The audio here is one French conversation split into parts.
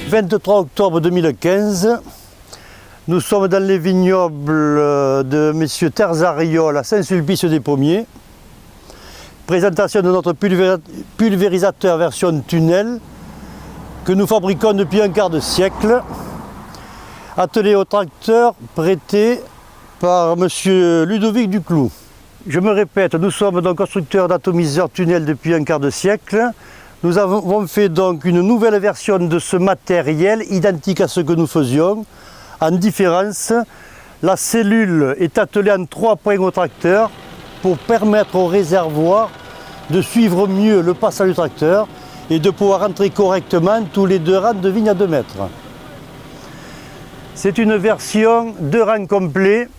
23 octobre 2015, nous sommes dans les vignobles de M. Terzariol à Saint-Sulpice-des-Pommiers. Présentation de notre pulvérisateur version tunnel que nous fabriquons depuis un quart de siècle. Attelé au tracteur prêté par M. Ludovic Duclou. Je me répète, nous sommes donc constructeurs d'atomiseurs tunnel depuis un quart de siècle. Nous avons fait donc une nouvelle version de ce matériel identique à ce que nous faisions. En différence, la cellule est attelée en 3 points au tracteur pour permettre au réservoir de suivre mieux le passage du tracteur et de pouvoir entrer correctement tous les 2 rangs de vignes à 2 mètres. C'est une version 2 rangs complets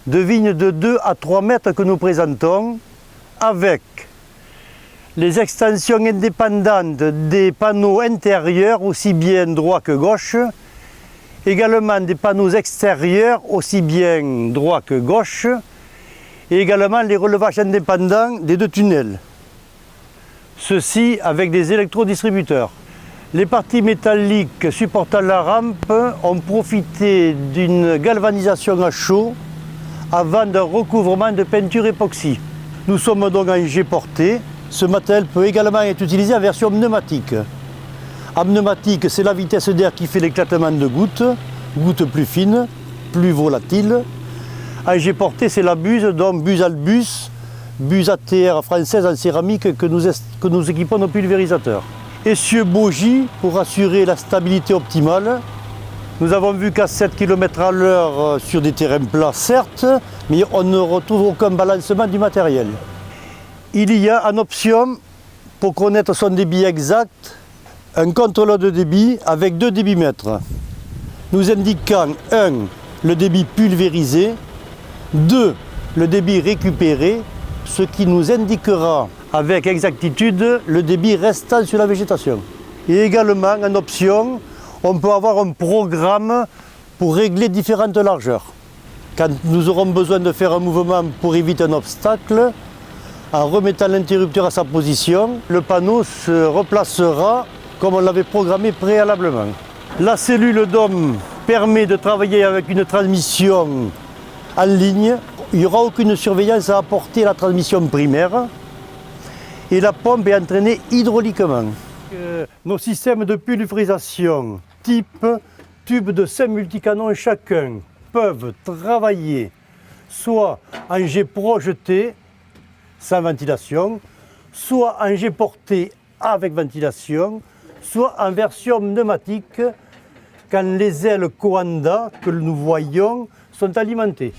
de vignes de 2 à 3 mètres que nous présentons avec les extensions indépendantes des panneaux intérieurs aussi bien droit que gauche, également des panneaux extérieurs aussi bien droit que gauche et également les relevages indépendants des 2 tunnels. Ceci avec des électrodistributeurs. Les parties métalliques supportant la rampe ont profité d'une galvanisation à chaud avant d'un recouvrement de peinture époxy. Nous sommes donc en jet porté. Ce matériel peut également être utilisé en version pneumatique. En pneumatique, c'est la vitesse d'air qui fait l'éclatement de gouttes plus fines, plus volatiles. En jet porté, c'est la buse, donc buse Albus, buse ATR française en céramique que nous équipons nos pulvérisateurs. Essieu bogie pour assurer la stabilité optimale. Nous avons vu qu'à 7 km/h sur des terrains plats, certes, mais on ne retrouve aucun balancement du matériel. Il y a en option, pour connaître son débit exact, un contrôleur de débit avec 2 débitmètres, nous indiquant 1. le débit pulvérisé, 2. le débit récupéré, ce qui nous indiquera avec exactitude le débit restant sur la végétation. Et également en option, on peut avoir un programme pour régler différentes largeurs. Quand nous aurons besoin de faire un mouvement pour éviter un obstacle, en remettant l'interrupteur à sa position, le panneau se replacera comme on l'avait programmé préalablement. La cellule DOM permet de travailler avec une transmission en ligne. Il n'y aura aucune surveillance à apporter à la transmission primaire et la pompe est entraînée hydrauliquement. Nos systèmes de pulvérisation type tube de 5 multicanons chacun peuvent travailler soit en jet projeté sans ventilation, soit en jet porté avec ventilation, soit en version pneumatique quand les ailes Coanda que nous voyons sont alimentées.